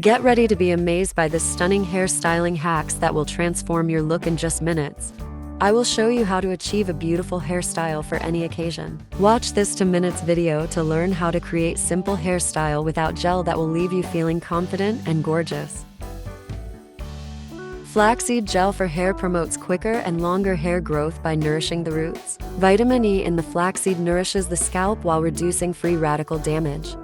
Get ready to be amazed by the stunning hairstyling hacks that will transform your look in just minutes. I will show you how to achieve a beautiful hairstyle for any occasion. Watch this 2 minutes video to learn how to create simple hairstyle without gel that will leave you feeling confident and gorgeous. Flaxseed gel for hair promotes quicker and longer hair growth by nourishing the roots. Vitamin E in the flaxseed nourishes the scalp while reducing free radical damage.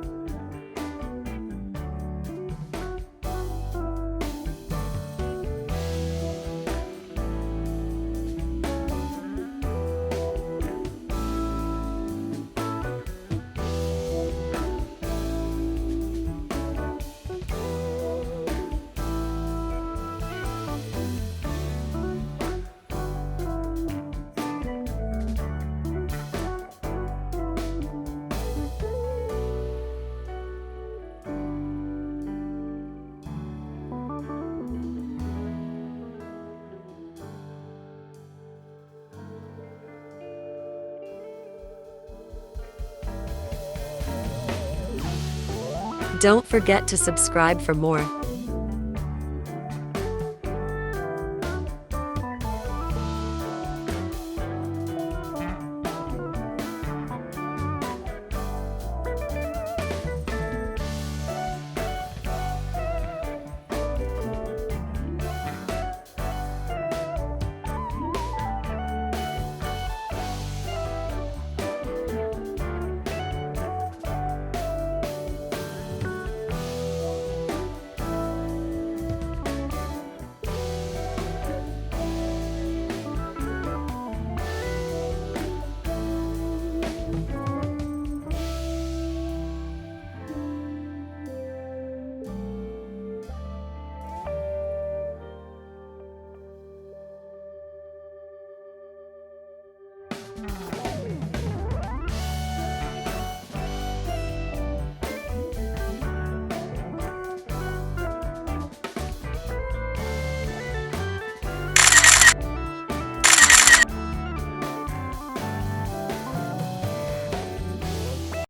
Don't forget to subscribe for more.